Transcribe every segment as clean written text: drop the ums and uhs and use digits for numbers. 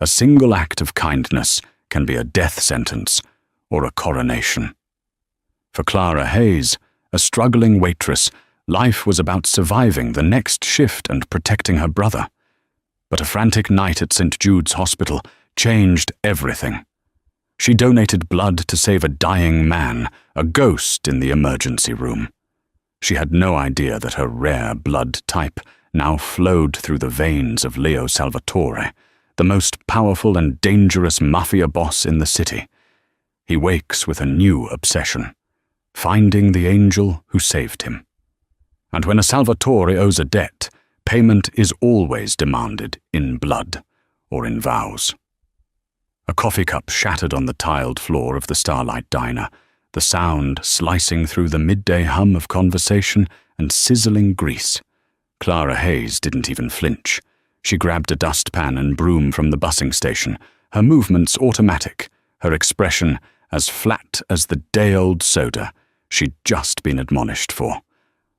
A single act of kindness can be a death sentence or a coronation. For Clara Hayes, a struggling waitress, life was about surviving the next shift and protecting her brother. But a frantic night at St. Jude's Hospital changed everything. She donated blood to save a dying man, a ghost in the emergency room. She had no idea that her rare blood type now flowed through the veins of Leo Salvatore, the most powerful and dangerous mafia boss in the city. He wakes with a new obsession, finding the angel who saved him. And when a Salvatore owes a debt, payment is always demanded in blood or in vows. A coffee cup shattered on the tiled floor of the Starlight Diner, the sound slicing through the midday hum of conversation and sizzling grease. Clara Hayes didn't even flinch. She grabbed a dustpan and broom from the busing station, her movements automatic, her expression as flat as the day-old soda she'd just been admonished for.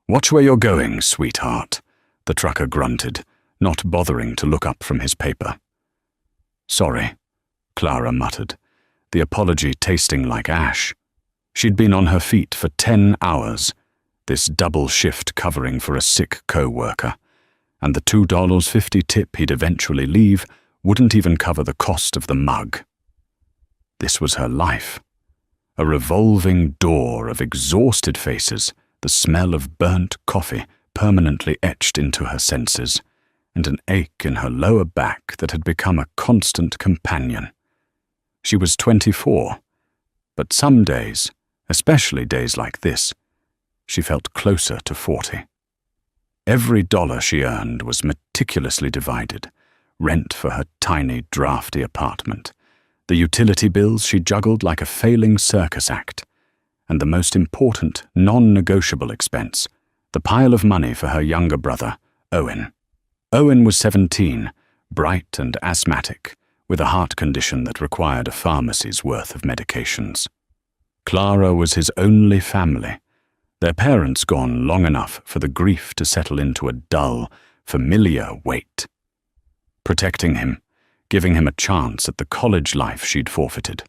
"Watch where you're going, sweetheart," the trucker grunted, not bothering to look up from his paper. "Sorry," Clara muttered, the apology tasting like ash. She'd been on her feet for 10 hours, this double shift covering for a sick co-worker, and the $2.50 tip he'd eventually leave wouldn't even cover the cost of the mug. This was her life. A revolving door of exhausted faces, the smell of burnt coffee permanently etched into her senses, and an ache in her lower back that had become a constant companion. She was 24, but some days, especially days like this, she felt closer to 40. Every dollar she earned was meticulously divided, rent for her tiny, drafty apartment, the utility bills she juggled like a failing circus act, and the most important, non-negotiable expense, the pile of money for her younger brother, Owen. Owen was 17, bright and asthmatic, with a heart condition that required a pharmacy's worth of medications. Clara was his only family, their parents gone long enough for the grief to settle into a dull, familiar weight. Protecting him, giving him a chance at the college life she'd forfeited,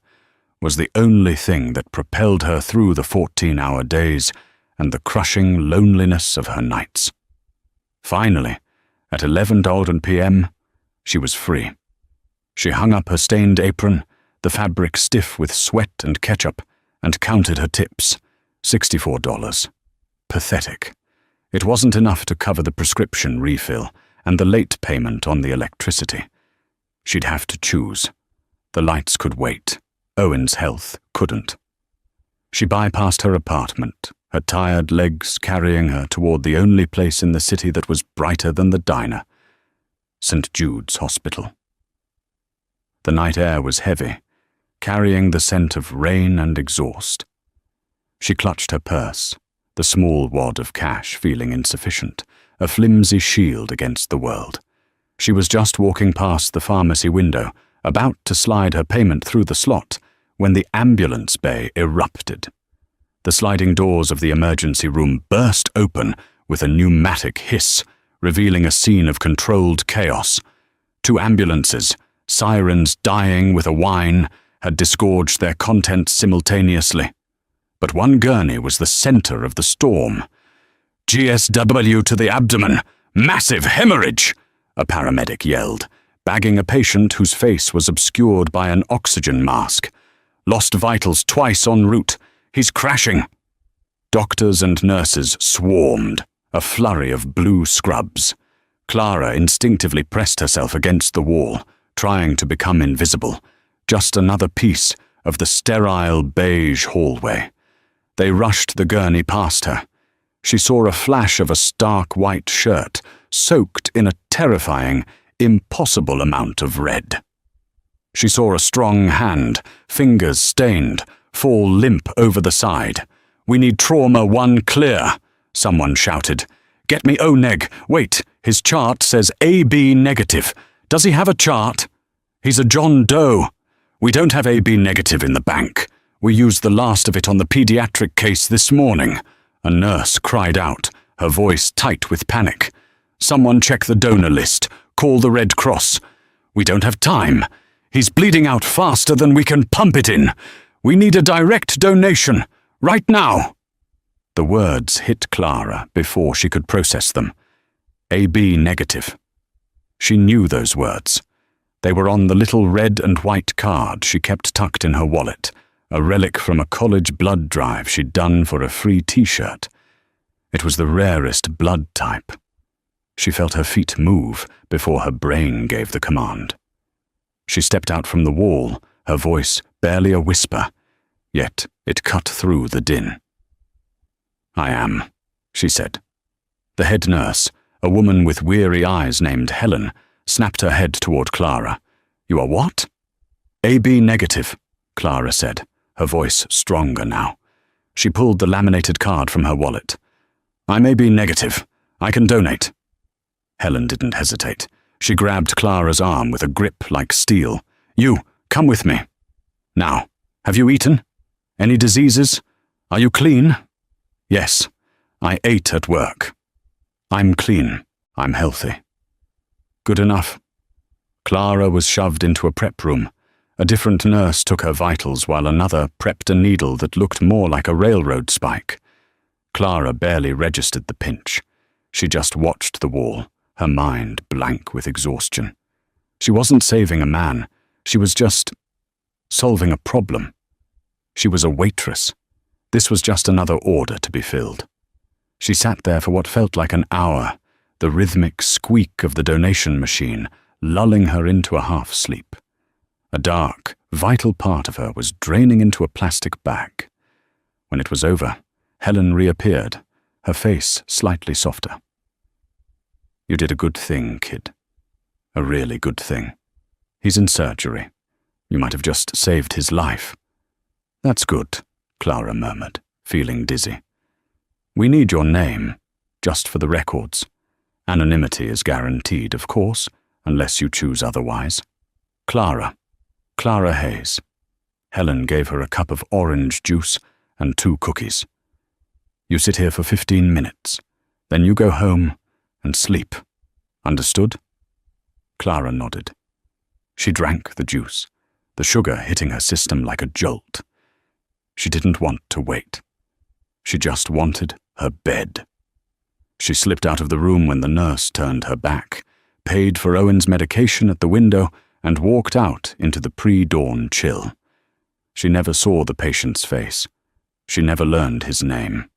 was the only thing that propelled her through the 14-hour days and the crushing loneliness of her nights. Finally, at 11 p.m., she was free. She hung up her stained apron, the fabric stiff with sweat and ketchup, and counted her tips. $64. Pathetic. It wasn't enough to cover the prescription refill and the late payment on the electricity. She'd have to choose. The lights could wait. Owen's health couldn't. She bypassed her apartment, her tired legs carrying her toward the only place in the city that was brighter than the diner, St. Jude's Hospital. The night air was heavy, carrying the scent of rain and exhaust. She clutched her purse, the small wad of cash feeling insufficient, a flimsy shield against the world. She was just walking past the pharmacy window, about to slide her payment through the slot, when the ambulance bay erupted. The sliding doors of the emergency room burst open with a pneumatic hiss, revealing a scene of controlled chaos. 2 ambulances, sirens dying with a whine, had disgorged their contents simultaneously. But one gurney was the center of the storm. "GSW to the abdomen! Massive hemorrhage!" a paramedic yelled, bagging a patient whose face was obscured by an oxygen mask. "Lost vitals twice en route. He's crashing." Doctors and nurses swarmed, a flurry of blue scrubs. Clara instinctively pressed herself against the wall, trying to become invisible, just another piece of the sterile beige hallway. They rushed the gurney past her. She saw a flash of a stark white shirt, soaked in a terrifying, impossible amount of red. She saw a strong hand, fingers stained, fall limp over the side. "We need trauma 1 clear," someone shouted. "Get me O-neg. Wait, his chart says AB negative. Does he have a chart? He's a John Doe. We don't have AB negative in the bank. We used the last of it on the pediatric case this morning," a nurse cried out, her voice tight with panic. "Someone check the donor list. Call the Red Cross. We don't have time. He's bleeding out faster than we can pump it in. We need a direct donation, right now." The words hit Clara before she could process them. AB negative. She knew those words. They were on the little red and white card she kept tucked in her wallet, a relic from a college blood drive she'd done for a free t-shirt. It was the rarest blood type. She felt her feet move before her brain gave the command. She stepped out from the wall, her voice barely a whisper, yet it cut through the din. "I am," she said. The head nurse, a woman with weary eyes named Helen, snapped her head toward Clara. "You are what?" "AB negative," Clara said, her voice stronger now. She pulled the laminated card from her wallet. "I'm AB negative. I can donate." Helen didn't hesitate. She grabbed Clara's arm with a grip like steel. "You, come with me. Now, have you eaten? Any diseases? Are you clean?" "Yes, I ate at work. I'm clean. I'm healthy." "Good enough." Clara was shoved into a prep room. A different nurse took her vitals while another prepped a needle that looked more like a railroad spike. Clara barely registered the pinch. She just watched the wall, her mind blank with exhaustion. She wasn't saving a man. She was just solving a problem. She was a waitress. This was just another order to be filled. She sat there for what felt like an hour, the rhythmic squeak of the donation machine lulling her into a half-sleep. A dark, vital part of her was draining into a plastic bag. When it was over, Helen reappeared, her face slightly softer. "You did a good thing, kid. A really good thing. He's in surgery. You might have just saved his life." "That's good," Clara murmured, feeling dizzy. "We need your name, just for the records. Anonymity is guaranteed, of course, unless you choose otherwise." Clara Hayes." Helen gave her a cup of orange juice and 2 cookies. "You sit here for 15 minutes. Then you go home and sleep. Understood?" Clara nodded. She drank the juice, the sugar hitting her system like a jolt. She didn't want to wait. She just wanted her bed. She slipped out of the room when the nurse turned her back, paid for Owen's medication at the window, and walked out into the pre-dawn chill. She never saw the patient's face. She never learned his name.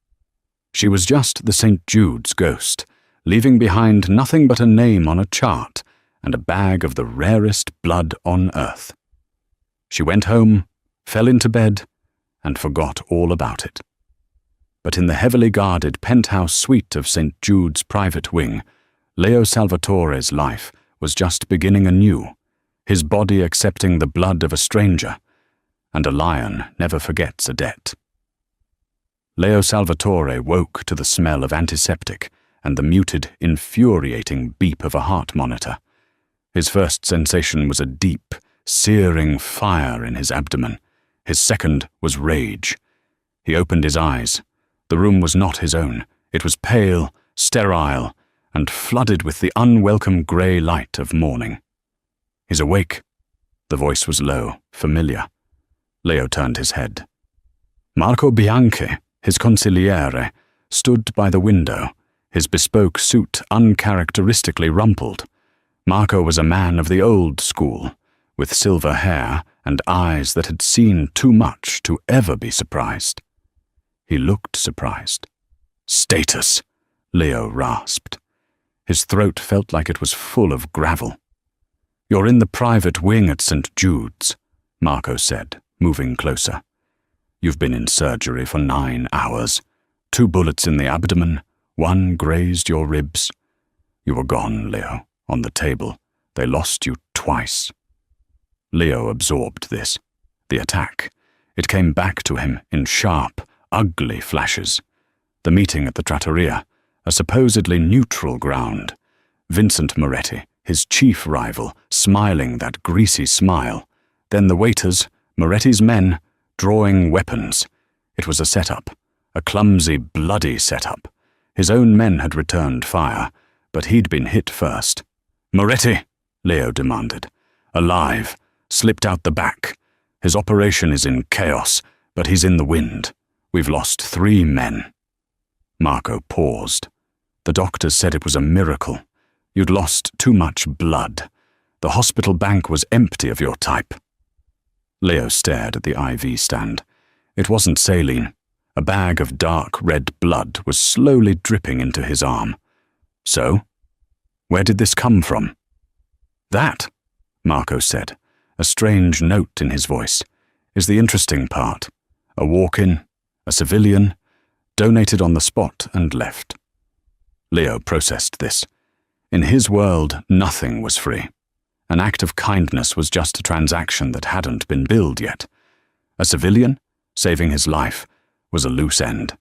She was just the St. Jude's ghost, leaving behind nothing but a name on a chart and a bag of the rarest blood on earth. She went home, fell into bed, and forgot all about it. But in the heavily guarded penthouse suite of St. Jude's private wing, Leo Salvatore's life was just beginning anew, his body accepting the blood of a stranger, and a lion never forgets a debt. Leo Salvatore woke to the smell of antiseptic and the muted, infuriating beep of a heart monitor. His first sensation was a deep, searing fire in his abdomen. His second was rage. He opened his eyes. The room was not his own. It was pale, sterile, and flooded with the unwelcome grey light of morning. "He's awake." The voice was low, familiar. Leo turned his head. Marco Bianchi, his consigliere, stood by the window, his bespoke suit uncharacteristically rumpled. Marco was a man of the old school, with silver hair and eyes that had seen too much to ever be surprised. He looked surprised. "Status," Leo rasped. His throat felt like it was full of gravel. "You're in the private wing at St. Jude's," Marco said, moving closer. "You've been in surgery for 9 hours. 2 bullets in the abdomen, 1 grazed your ribs. You were gone, Leo, on the table. They lost you twice." Leo absorbed this. The attack. It came back to him in sharp, ugly flashes. The meeting at the trattoria, a supposedly neutral ground. Vincent Moretti, his chief rival, smiling that greasy smile. Then the waiters, Moretti's men, drawing weapons. It was a setup, a clumsy, bloody setup. His own men had returned fire, but he'd been hit first. "Moretti," Leo demanded. "Alive. slipped out the back. His operation is in chaos, but he's in the wind. We've lost 3 men. Marco paused. The doctors said it was a miracle. You'd lost too much blood. The hospital bank was empty of your type. Leo stared at the IV stand. It wasn't saline. A bag of dark red blood was slowly dripping into his arm. So, where did this come from? That, Marco said, a strange note in his voice, is the interesting part. A walk-in, a civilian, donated on the spot and left. Leo processed this. In his world, nothing was free. An act of kindness was just a transaction that hadn't been billed yet. A civilian, saving his life, was a loose end.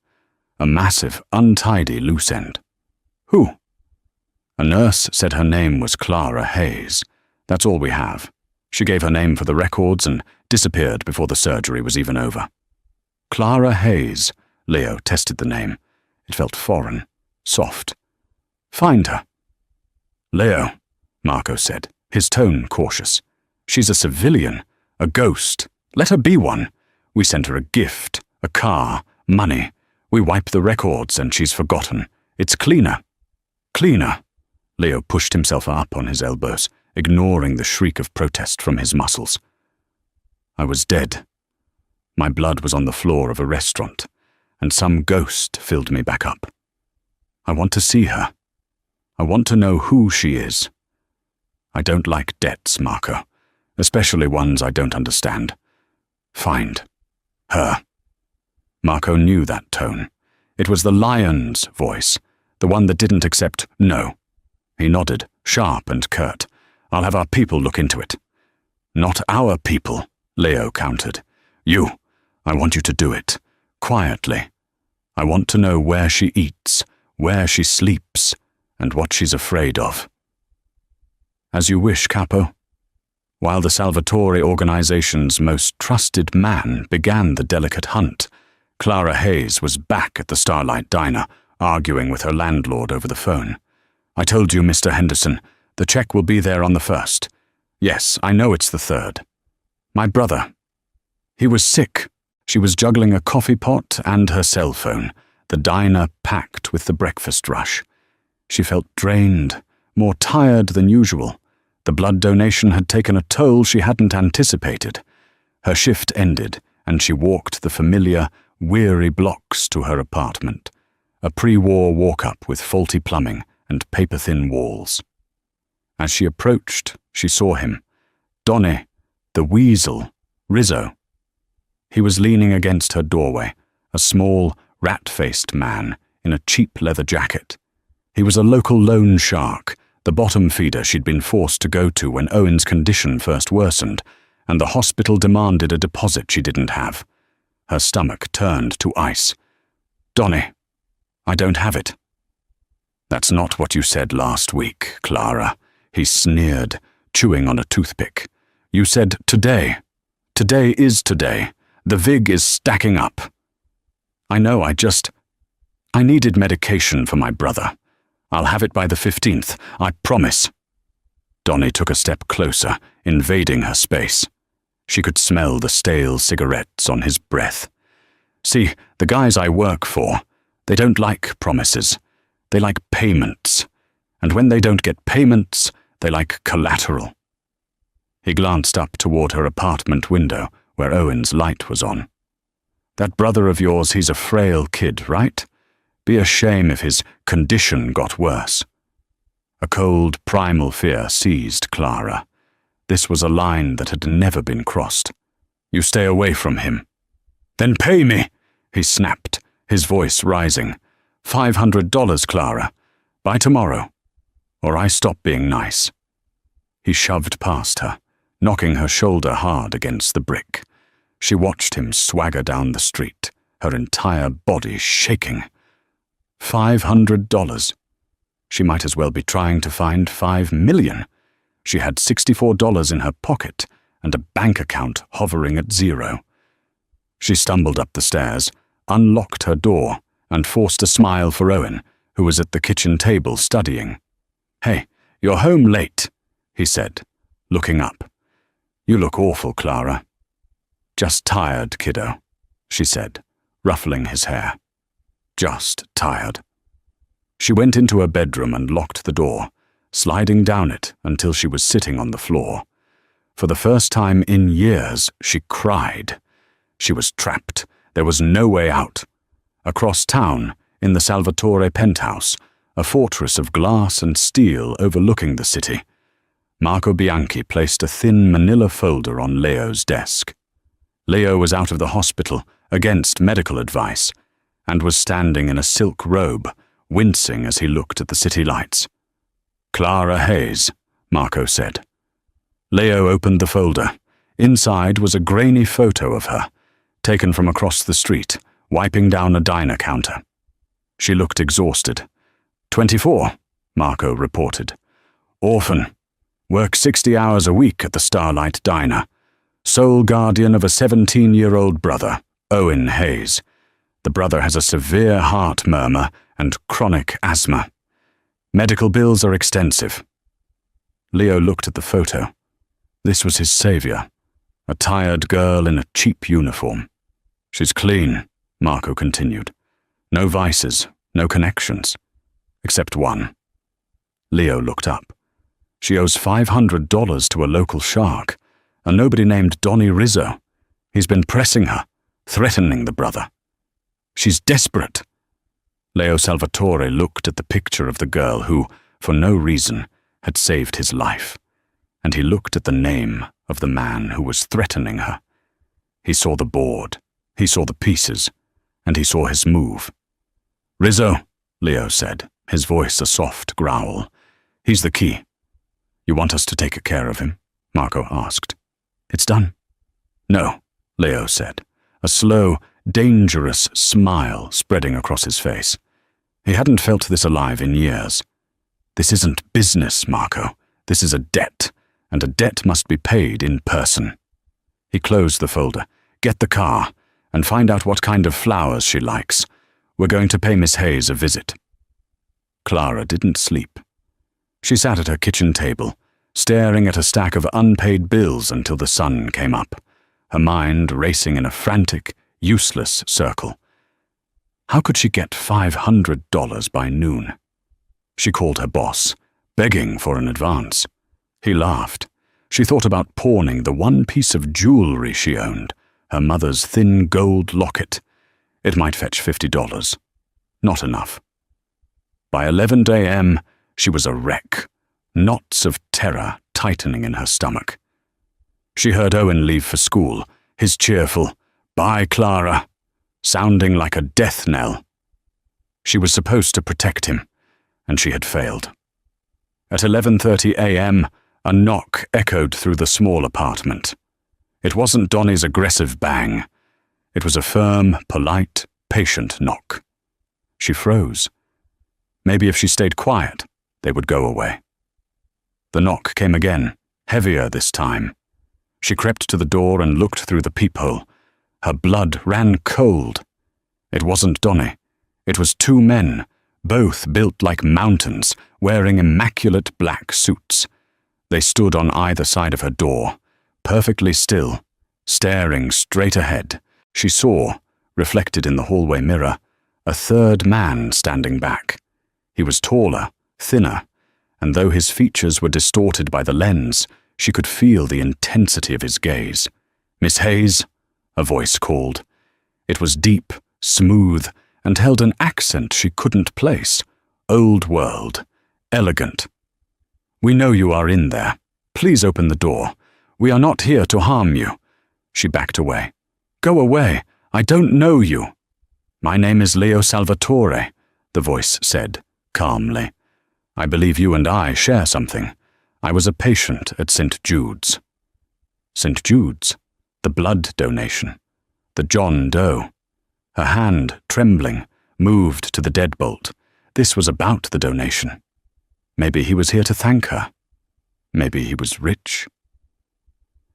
A massive, untidy loose end. Who? A nurse said her name was Clara Hayes. That's all we have. She gave her name for the records and disappeared before the surgery was even over. Clara Hayes. Leo tested the name. It felt foreign, soft. Find her. Leo, Marco said, his tone cautious. She's a civilian, a ghost. Let her be one. We sent her a gift, a car, money. We wipe the records and she's forgotten. It's cleaner. Cleaner. Leo pushed himself up on his elbows, ignoring the shriek of protest from his muscles. I was dead. My blood was on the floor of a restaurant, and some ghost filled me back up. I want to see her. I want to know who she is. I don't like debts, Marco, especially ones I don't understand. Find her. Marco knew that tone. It was the lion's voice, the one that didn't accept no. He nodded, sharp and curt. I'll have our people look into it. Not our people, Leo countered. You. I want you to do it. Quietly. I want to know where she eats, where she sleeps, and what she's afraid of. As you wish, Capo. While the Salvatore organization's most trusted man began the delicate hunt, Clara Hayes was back at the Starlight Diner, arguing with her landlord over the phone. I told you, Mr. Henderson, the check will be there on the 1st. Yes, I know it's the 3rd. My brother. He was sick. She was juggling a coffee pot and her cell phone, the diner packed with the breakfast rush. She felt drained, more tired than usual. The blood donation had taken a toll she hadn't anticipated. Her shift ended, and she walked the familiar, weary blocks to her apartment, a pre-war walk-up with faulty plumbing and paper-thin walls. As she approached, she saw him. Donny, the weasel, Rizzo. He was leaning against her doorway, a small, rat-faced man in a cheap leather jacket. He was a local loan shark, the bottom feeder she'd been forced to go to when Owen's condition first worsened, and the hospital demanded a deposit she didn't have. Her stomach turned to ice. Donny, I don't have it. That's not what you said last week, Clara. He sneered, chewing on a toothpick. You said today. Today is today. The VIG is stacking up. I know, I needed medication for my brother. I'll have it by the 15th, I promise. Donny took a step closer, invading her space. She could smell the stale cigarettes on his breath. See, the guys I work for, they don't like promises. They like payments. And when they don't get payments, they like collateral. He glanced up toward her apartment window, where Owen's light was on. That brother of yours, he's a frail kid, right? Be a shame if his condition got worse. A cold, primal fear seized Clara. This was a line that had never been crossed. You stay away from him. Then pay me, he snapped, his voice rising. $500, Clara. By tomorrow. Or I stop being nice. He shoved past her, knocking her shoulder hard against the brick. She watched him swagger down the street, her entire body shaking. $500. She might as well be trying to find $5 million. She had $64 in her pocket and a bank account hovering at 0. She stumbled up the stairs, unlocked her door, and forced a smile for Owen, who was at the kitchen table studying. Hey, you're home late, he said, looking up. "You look awful, Clara." "Just tired, kiddo," she said, ruffling his hair. "Just tired." She went into her bedroom and locked the door, sliding down it until she was sitting on the floor. For the first time in years, she cried. She was trapped. There was no way out. Across town, in the Salvatore penthouse, a fortress of glass and steel overlooking the city, Marco Bianchi placed a thin manila folder on Leo's desk. Leo was out of the hospital, against medical advice, and was standing in a silk robe, wincing as he looked at the city lights. "Clara Hayes," Marco said. Leo opened the folder. Inside was a grainy photo of her, taken from across the street, wiping down a diner counter. She looked exhausted. 24, Marco reported. "Orphan. Works 60 hours a week at the Starlight Diner. Sole guardian of a 17-year-old brother, Owen Hayes. The brother has a severe heart murmur and chronic asthma. Medical bills are extensive." Leo looked at the photo. This was his savior, a tired girl in a cheap uniform. "She's clean," Marco continued. "No vices, no connections. Except one." Leo looked up. "She owes $500 to a local shark, and nobody named Donnie Rizzo. He's been pressing her, threatening the brother. She's desperate." Leo Salvatore looked at the picture of the girl who, for no reason, had saved his life, and he looked at the name of the man who was threatening her. He saw the board, he saw the pieces, and he saw his move. "Rizzo," Leo said, his voice a soft growl. "He's the key." "You want us to take care of him?" Marco asked. "It's done." "No," Leo said, a slow, dangerous smile spreading across his face. He hadn't felt this alive in years. "This isn't business, Marco. This is a debt, and a debt must be paid in person." He closed the folder. "Get the car, and find out what kind of flowers she likes. We're going to pay Miss Hayes a visit." Clara didn't sleep. She sat at her kitchen table, staring at a stack of unpaid bills until the sun came up, her mind racing in a frantic, useless circle. How could she get $500 by noon? She called her boss, begging for an advance. He laughed. She thought about pawning the one piece of jewelry she owned, her mother's thin gold locket. It might fetch $50. Not enough. By 11 a.m., she was a wreck, knots of terror tightening in her stomach. She heard Owen leave for school, his cheerful, "Bye, Clara," sounding like a death knell. She was supposed to protect him, and she had failed. At 11:30 a.m., a knock echoed through the small apartment. It wasn't Donnie's aggressive bang. It was a firm, polite, patient knock. She froze. Maybe if she stayed quiet, they would go away. The knock came again, heavier this time. She crept to the door and looked through the peephole. Her blood ran cold. It wasn't Donnie. It was two men, both built like mountains, wearing immaculate black suits. They stood on either side of her door, perfectly still, staring straight ahead. She saw, reflected in the hallway mirror, a third man standing back. He was taller, thinner, and though his features were distorted by the lens, she could feel the intensity of his gaze. "Miss Hayes," a voice called. It was deep, smooth, and held an accent she couldn't place. Old world, elegant. "We know you are in there. Please open the door. We are not here to harm you." She backed away. "Go away. I don't know you." "My name is Leo Salvatore," the voice said, calmly. "I believe you and I share something. I was a patient at St. Jude's." St. Jude's? The blood donation. The John Doe. Her hand, trembling, moved to the deadbolt. This was about the donation. Maybe he was here to thank her. Maybe he was rich.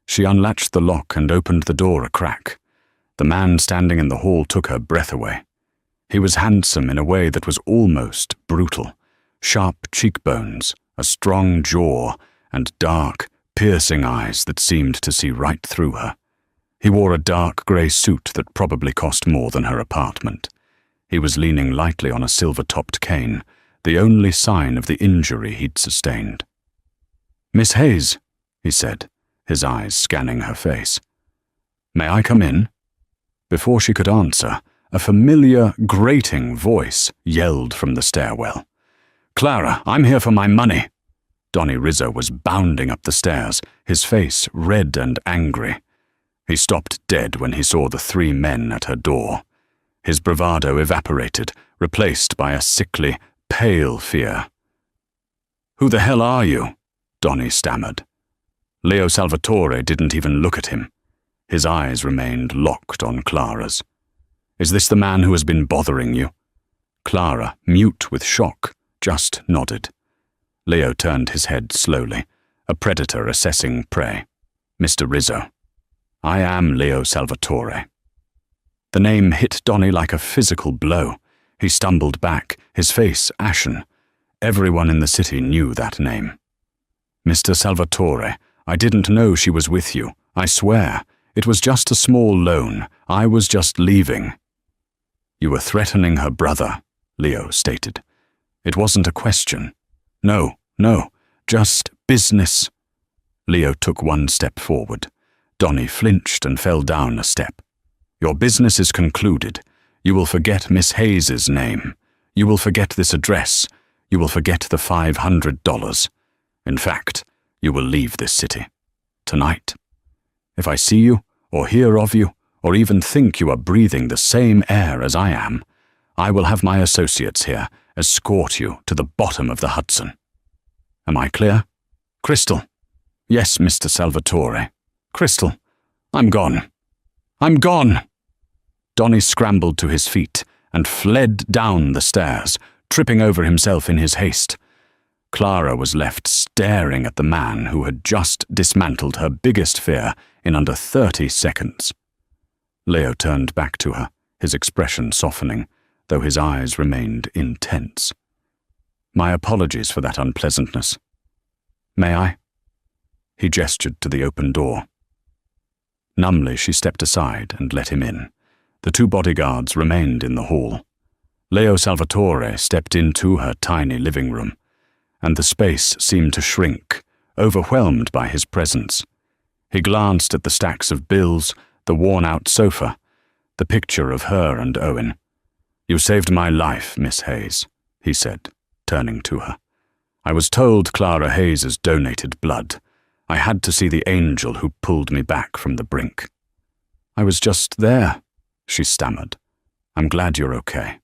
She unlatched the lock and opened the door a crack. The man standing in the hall took her breath away. He was handsome in a way that was almost brutal. Sharp cheekbones, a strong jaw, and dark, piercing eyes that seemed to see right through her. He wore a dark grey suit that probably cost more than her apartment. He was leaning lightly on a silver-topped cane, the only sign of the injury he'd sustained. "Miss Hayes," he said, his eyes scanning her face. "May I come in?" Before she could answer, a familiar, grating voice yelled from the stairwell. "Clara, I'm here for my money!" Donnie Rizzo was bounding up the stairs, his face red and angry. He stopped dead when he saw the 3 men at her door. His bravado evaporated, replaced by a sickly, pale fear. "Who the hell are you?" Donnie stammered. Leo Salvatore didn't even look at him. His eyes remained locked on Clara's. "Is this the man who has been bothering you?" Clara, mute with shock, just nodded. Leo turned his head slowly, a predator assessing prey. "Mr. Rizzo." "I am Leo Salvatore." The name hit Donnie like a physical blow. He stumbled back, his face ashen. Everyone in the city knew that name. "Mr. Salvatore, I didn't know she was with you. I swear. It was just a small loan. I was just leaving." "You were threatening her brother," Leo stated. "It wasn't a question. No, just business." Leo took 1 step forward. Donnie flinched and fell down a step. "Your business is concluded. You will forget Miss Hayes's name. You will forget this address. You will forget the $500. In fact, you will leave this city. Tonight. If I see you, or hear of you, or even think you are breathing the same air as I am, I will have my associates here escort you to the bottom of the Hudson. Am I clear? Crystal." "Yes, Mr. Salvatore." "Crystal, I'm gone. I'm gone." Donnie scrambled to his feet and fled down the stairs, tripping over himself in his haste. Clara was left staring at the man who had just dismantled her biggest fear in under 30 seconds. Leo turned back to her, his expression softening, though his eyes remained intense. "My apologies for that unpleasantness. May I?" He gestured to the open door. Numbly, she stepped aside and let him in. The 2 bodyguards remained in the hall. Leo Salvatore stepped into her tiny living room, and the space seemed to shrink, overwhelmed by his presence. He glanced at the stacks of bills, the worn-out sofa, the picture of her and Owen. "You saved my life, Miss Hayes," he said, turning to her. "I was told Clara Hayes has donated blood. I had to see the angel who pulled me back from the brink." "I was just there," she stammered. "I'm glad you're okay."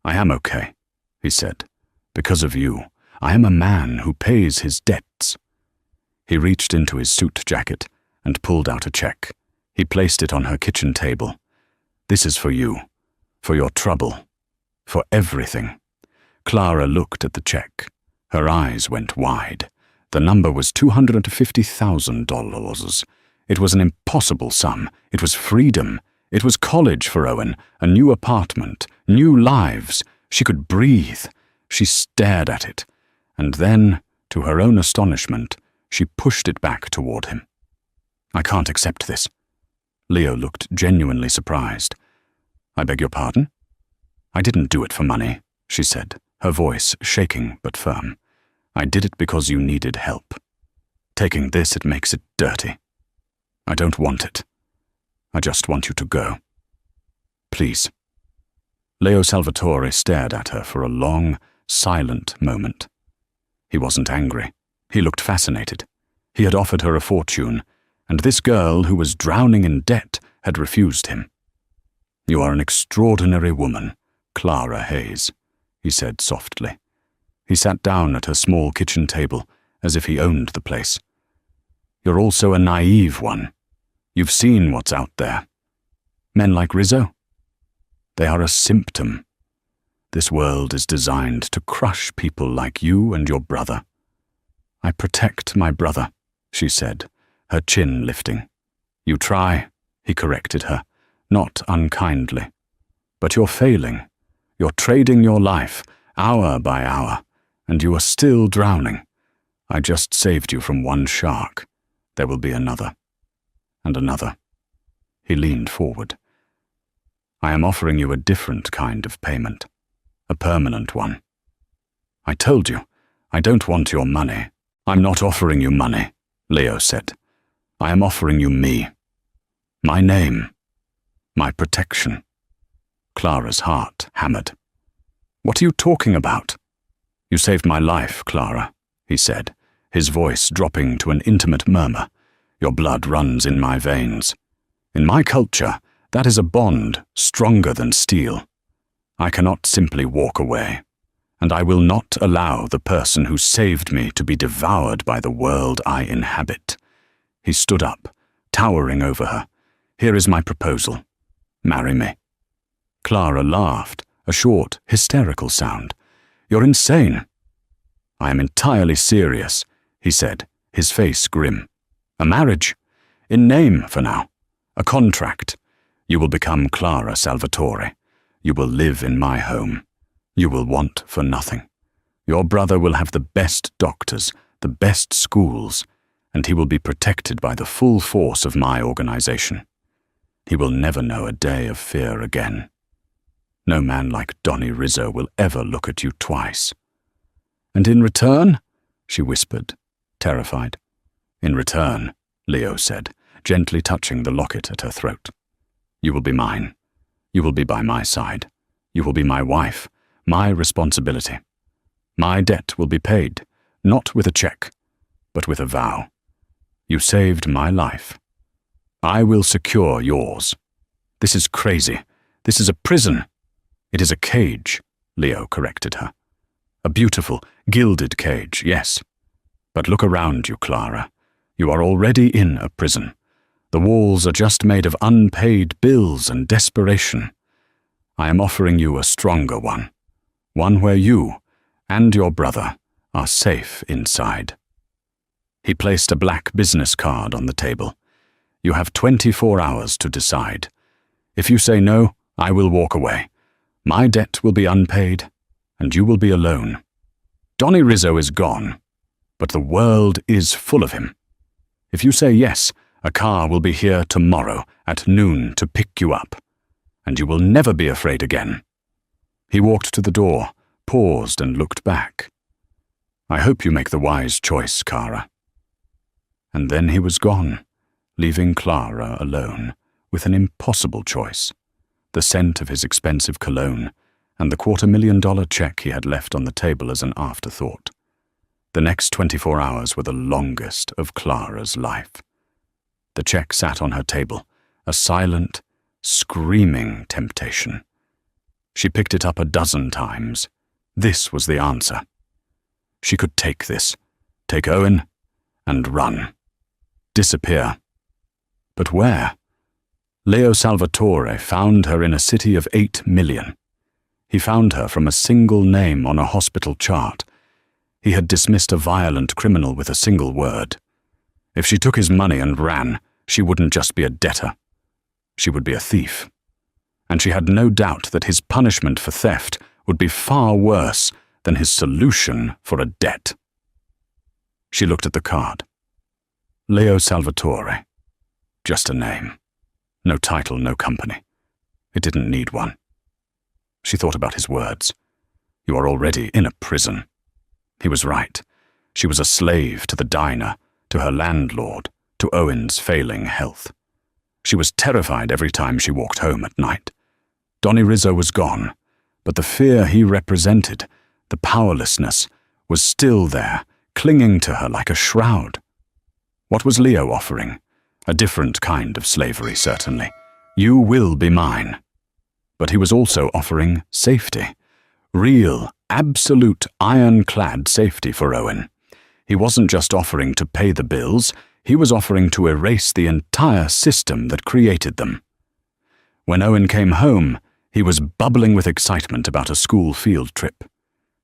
"I am okay," he said. "Because of you. I am a man who pays his debts." He reached into his suit jacket and pulled out a check. He placed it on her kitchen table. "This is for you. For your trouble. For everything." Clara looked at the check. Her eyes went wide. The number was $250,000. It was an impossible sum. It was freedom. It was college for Owen, a new apartment, new lives. She could breathe. She stared at it, and then, to her own astonishment, she pushed it back toward him. "I can't accept this." Leo looked genuinely surprised. "I beg your pardon?" "I didn't do it for money," she said, her voice shaking but firm. "I did it because you needed help. Taking this, it makes it dirty. I don't want it. I just want you to go. Please." Leo Salvatore stared at her for a long, silent moment. He wasn't angry. He looked fascinated. He had offered her a fortune, and this girl who was drowning in debt had refused him. "You are an extraordinary woman, Clara Hayes," he said softly. He sat down at her small kitchen table, as if he owned the place. "You're also a naive one. You've seen what's out there. Men like Rizzo? They are a symptom. This world is designed to crush people like you and your brother." "I protect my brother," she said, her chin lifting. "You try," he corrected her, not unkindly. "But you're failing. You're trading your life, hour by hour, and you are still drowning. I just saved you from one shark. There will be another. And another. He leaned forward. I am offering you a different kind of payment. A permanent one. I told you, I don't want your money. I'm not offering you money, Leo said. I am offering you me. My name. My protection. Clara's heart hammered. What are you talking about? You saved my life, Clara, he said, his voice dropping to an intimate murmur. Your blood runs in my veins. In my culture, that is a bond stronger than steel. I cannot simply walk away, and I will not allow the person who saved me to be devoured by the world I inhabit. He stood up, towering over her. Here is my proposal. Marry me. Clara laughed, a short, hysterical sound. You're insane. I am entirely serious, he said, his face grim. A marriage. In name, for now. A contract. You will become Clara Salvatore. You will live in my home. You will want for nothing. Your brother will have the best doctors, the best schools, and he will be protected by the full force of my organization. He will never know a day of fear again. No man like Donny Rizzo will ever look at you twice. And in return, she whispered, terrified. In return, Leo said, gently touching the locket at her throat. You will be mine. You will be by my side. You will be my wife, my responsibility. My debt will be paid, not with a check, but with a vow. You saved my life. I will secure yours. This is crazy. This is a prison. It is a cage, Leo corrected her. A beautiful, gilded cage, yes. But look around you, Clara. You are already in a prison. The walls are just made of unpaid bills and desperation. I am offering you a stronger one. One where you and your brother are safe inside. He placed a black business card on the table. You have 24 hours to decide. If you say no, I will walk away. My debt will be unpaid, and you will be alone. Donny Rizzo is gone, but the world is full of him. If you say yes, a car will be here tomorrow at noon to pick you up, and you will never be afraid again. He walked to the door, paused and looked back. I hope you make the wise choice, Clara. And then he was gone, leaving Clara alone with an impossible choice. The scent of his expensive cologne and the $250,000 check he had left on the table as an afterthought. The next 24 hours were the longest of Clara's life. The check sat on her table, a silent, screaming temptation. She picked it up a dozen times. This was the answer. She could take this, take Owen, and run. Disappear. But where? Leo Salvatore found her in a city of 8 million. He found her from a single name on a hospital chart. He had dismissed a violent criminal with a single word. If she took his money and ran, she wouldn't just be a debtor. She would be a thief. And she had no doubt that his punishment for theft would be far worse than his solution for a debt. She looked at the card. Leo Salvatore. Just a name. No title, no company. It didn't need one. She thought about his words. You are already in a prison. He was right. She was a slave to the diner, to her landlord, to Owen's failing health. She was terrified every time she walked home at night. Donny Rizzo was gone, but the fear he represented, the powerlessness, was still there, clinging to her like a shroud. What was Leo offering? A different kind of slavery, certainly. You will be mine. But he was also offering safety. Real, absolute, ironclad safety for Owen. He wasn't just offering to pay the bills, he was offering to erase the entire system that created them. When Owen came home, he was bubbling with excitement about a school field trip.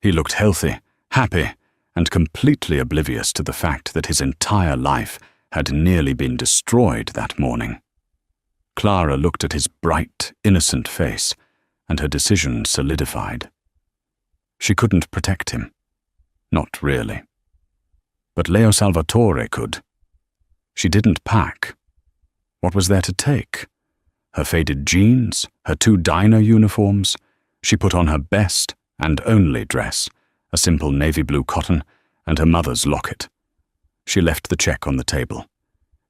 He looked healthy, happy, and completely oblivious to the fact that his entire life had nearly been destroyed that morning. Clara looked at his bright, innocent face, and her decision solidified. She couldn't protect him. Not really. But Leo Salvatore could. She didn't pack. What was there to take? Her faded jeans, her 2 diner uniforms. She put on her best and only dress, a simple navy blue cotton, and her mother's locket. She left the check on the table.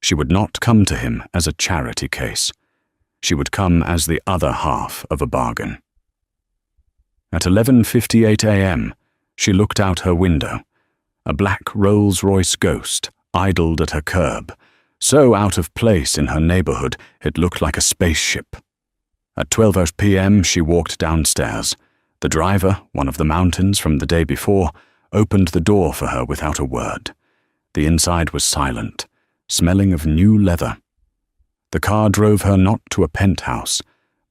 She would not come to him as a charity case. She would come as the other half of a bargain. At 11:58 a.m., she looked out her window. A black Rolls-Royce Ghost idled at her curb, so out of place in her neighborhood it looked like a spaceship. At 12 p.m. she walked downstairs. The driver, one of the mountains from the day before, opened the door for her without a word. The inside was silent, smelling of new leather. The car drove her not to a penthouse,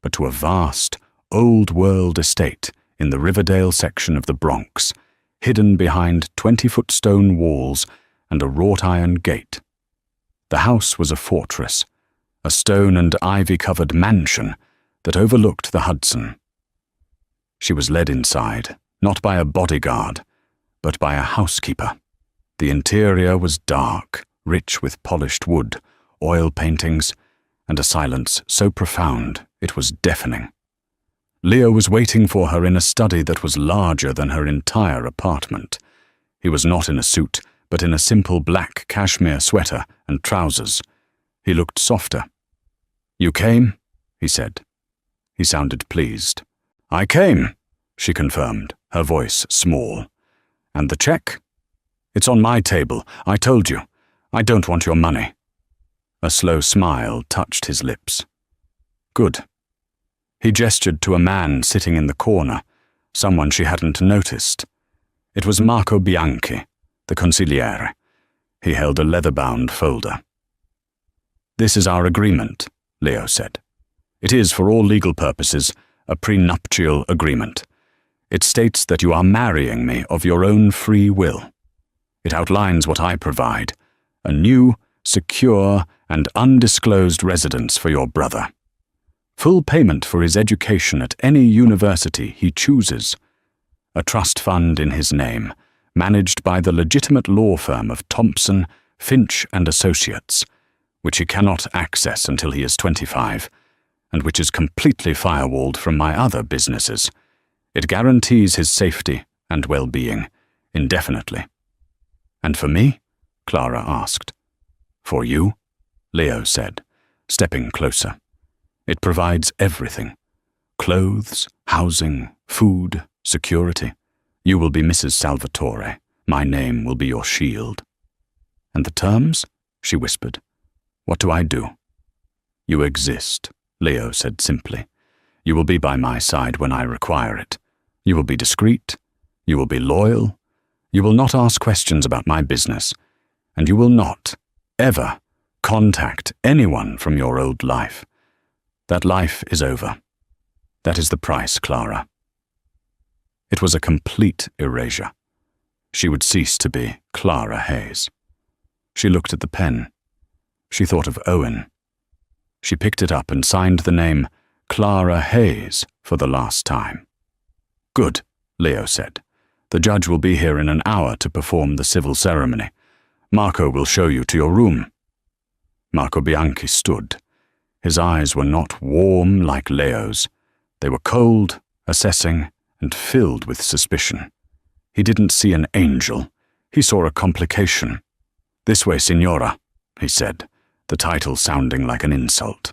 but to a vast, old-world estate in the Riverdale section of the Bronx, hidden behind 20-foot stone walls and a wrought-iron gate. The house was a fortress, a stone and ivy-covered mansion that overlooked the Hudson. She was led inside, not by a bodyguard, but by a housekeeper. The interior was dark, rich with polished wood, oil paintings, and a silence so profound it was deafening. Leo was waiting for her in a study that was larger than her entire apartment. He was not in a suit, but in a simple black cashmere sweater and trousers. He looked softer. "You came?" he said. He sounded pleased. "I came," she confirmed, her voice small. "And the check?" "It's on my table. I told you. I don't want your money." A slow smile touched his lips. "Good." He gestured to a man sitting in the corner, someone she hadn't noticed. It was Marco Bianchi, the consigliere. He held a leather-bound folder. "This is our agreement," Leo said. "It is, for all legal purposes, a prenuptial agreement. It states that you are marrying me of your own free will. It outlines what I provide, a new, secure, and undisclosed residence for your brother. Full payment for his education at any university he chooses. A trust fund in his name, managed by the legitimate law firm of Thompson, Finch and Associates, which he cannot access until he is 25, and which is completely firewalled from my other businesses. It guarantees his safety and well-being, indefinitely." "And for me?" Clara asked. "For you?" Leo said, stepping closer. "It provides everything. Clothes, housing, food, security. You will be Mrs. Salvatore. My name will be your shield." "And the terms?" she whispered. "What do I do?" "You exist," Leo said simply. "You will be by my side when I require it. You will be discreet. You will be loyal. You will not ask questions about my business. And you will not, ever, contact anyone from your old life. That life is over. That is the price, Clara." It was a complete erasure. She would cease to be Clara Hayes. She looked at the pen. She thought of Owen. She picked it up and signed the name Clara Hayes for the last time. "Good," Leo said. "The judge will be here in an hour to perform the civil ceremony. Marco will show you to your room." Marco Bianchi stood. His eyes were not warm like Leo's. They were cold, assessing, and filled with suspicion. He didn't see an angel. He saw a complication. "This way, signora," he said, the title sounding like an insult.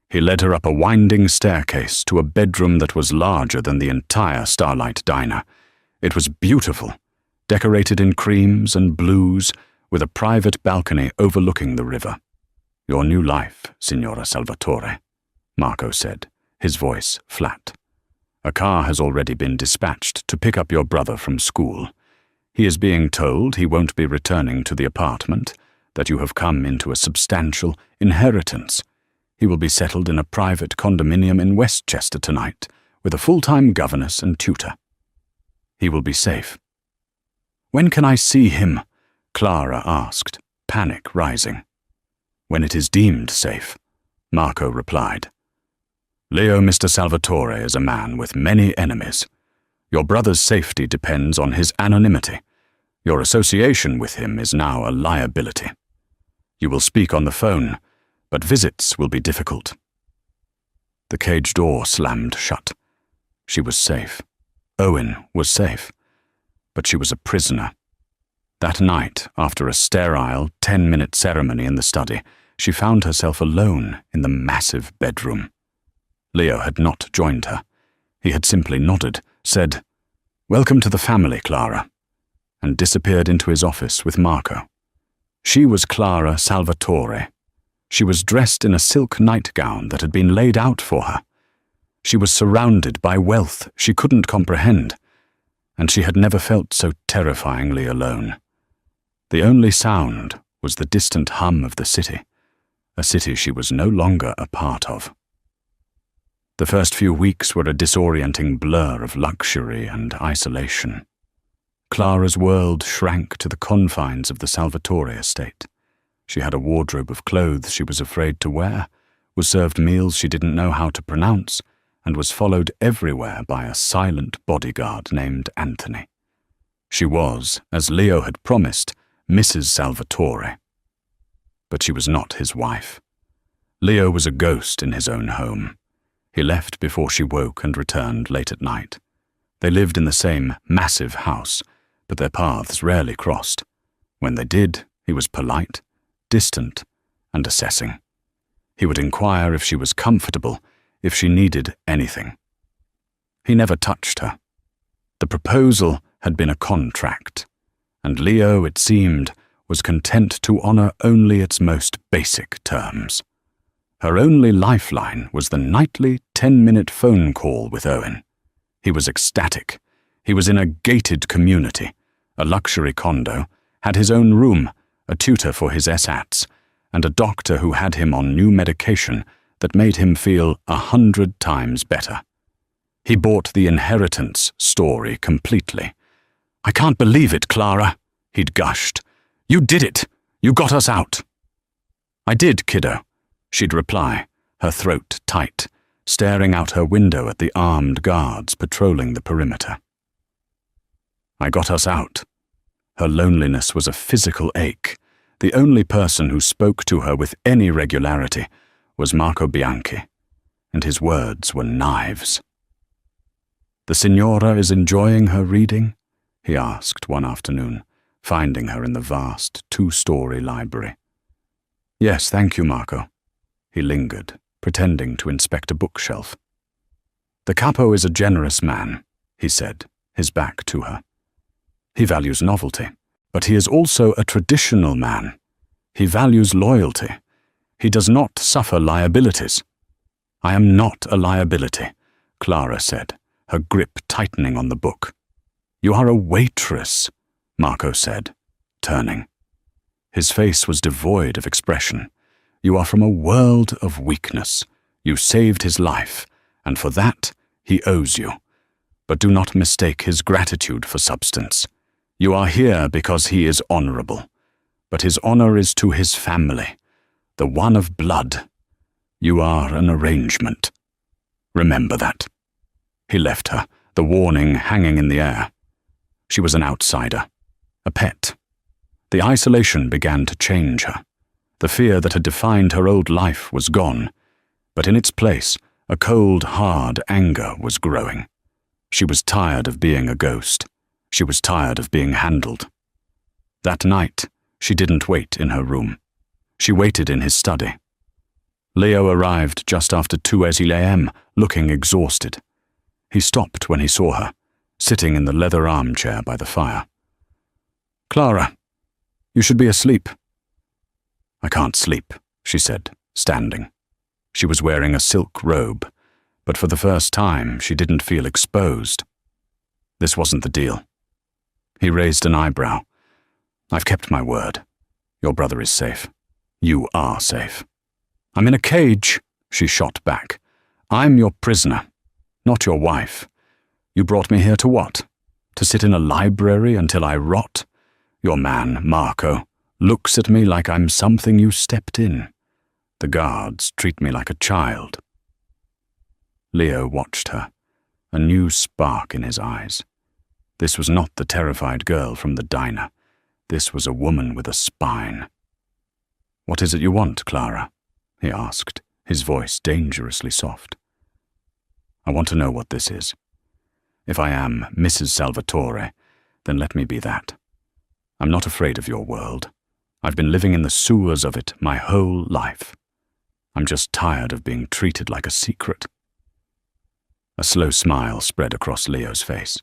He led her up a winding staircase to a bedroom that was larger than the entire Starlight Diner. It was beautiful, decorated in creams and blues, with a private balcony overlooking the river. "Your new life, Signora Salvatore," Marco said, his voice flat. "A car has already been dispatched to pick up your brother from school. He is being told he won't be returning to the apartment, that you have come into a substantial inheritance. He will be settled in a private condominium in Westchester tonight, with a full-time governess and tutor. He will be safe." "When can I see him?" Clara asked, panic rising. "When it is deemed safe," Marco replied. "Leo Mr. Salvatore is a man with many enemies. Your brother's safety depends on his anonymity. Your association with him is now a liability." You will speak on the phone, but visits will be difficult. The cage door slammed shut. She was safe. Owen was safe. But she was a prisoner. That night, after a sterile 10-minute ceremony in the study, she found herself alone in the massive bedroom. Leo had not joined her. He had simply nodded, said, "Welcome to the family, Clara," and disappeared into his office with Marco. She was Clara Salvatore. She was dressed in a silk nightgown that had been laid out for her. She was surrounded by wealth she couldn't comprehend, and she had never felt so terrifyingly alone. The only sound was the distant hum of the city, a city she was no longer a part of. The first few weeks were a disorienting blur of luxury and isolation. Clara's world shrank to the confines of the Salvatore estate. She had a wardrobe of clothes she was afraid to wear, was served meals she didn't know how to pronounce, and was followed everywhere by a silent bodyguard named Anthony. She was, as Leo had promised, Mrs. Salvatore. But she was not his wife. Leo was a ghost in his own home. He left before she woke and returned late at night. They lived in the same massive house, but their paths rarely crossed. When they did, he was polite, distant, and assessing. He would inquire if she was comfortable, if she needed anything. He never touched her. The proposal had been a contract, and Leo, it seemed, was content to honor only its most basic terms. Her only lifeline was the nightly 10-minute phone call with Owen. He was ecstatic. He was in a gated community, a luxury condo, had his own room, a tutor for his SATs, and a doctor who had him on new medication that made him feel 100 times better. He bought the inheritance story completely. "I can't believe it, Clara," he'd gushed. "You did it. You got us out." "I did, kiddo," she'd reply, her throat tight, staring out her window at the armed guards patrolling the perimeter. "I got us out." Her loneliness was a physical ache. The only person who spoke to her with any regularity was Marco Bianchi, and his words were knives. "The Signora is enjoying her reading?" he asked one afternoon, finding her in the vast 2-story library. "Yes, thank you, Marco." He lingered, pretending to inspect a bookshelf. "The capo is a generous man," he said, his back to her. "He values novelty, but he is also a traditional man. He values loyalty. He does not suffer liabilities." "I am not a liability," Clara said, her grip tightening on the book. "You are a waitress," Marco said, turning. His face was devoid of expression. "You are from a world of weakness. You saved his life, and for that he owes you. But do not mistake his gratitude for substance. You are here because he is honorable, but his honor is to his family, the one of blood. You are an arrangement. Remember that." He left her, the warning hanging in the air. She was an outsider, a pet. The isolation began to change her. The fear that had defined her old life was gone, but in its place, a cold, hard anger was growing. She was tired of being a ghost. She was tired of being handled. That night, she didn't wait in her room. She waited in his study. Leo arrived just after 2 a.m., looking exhausted. He stopped when he saw her, sitting in the leather armchair by the fire. "Clara, you should be asleep." "I can't sleep," she said, standing. She was wearing a silk robe, but for the first time she didn't feel exposed. This wasn't the deal. He raised an eyebrow. "I've kept my word. Your brother is safe. You are safe." "I'm in a cage," she shot back. "I'm your prisoner, not your wife. You brought me here to what? To sit in a library until I rot? Your man, Marco, looks at me like I'm something you stepped in. The guards treat me like a child." Leo watched her, a new spark in his eyes. This was not the terrified girl from the diner. This was a woman with a spine. "What is it you want, Clara?" he asked, his voice dangerously soft. "I want to know what this is. If I am Mrs. Salvatore, then let me be that. I'm not afraid of your world. I've been living in the sewers of it my whole life. I'm just tired of being treated like a secret." A slow smile spread across Leo's face.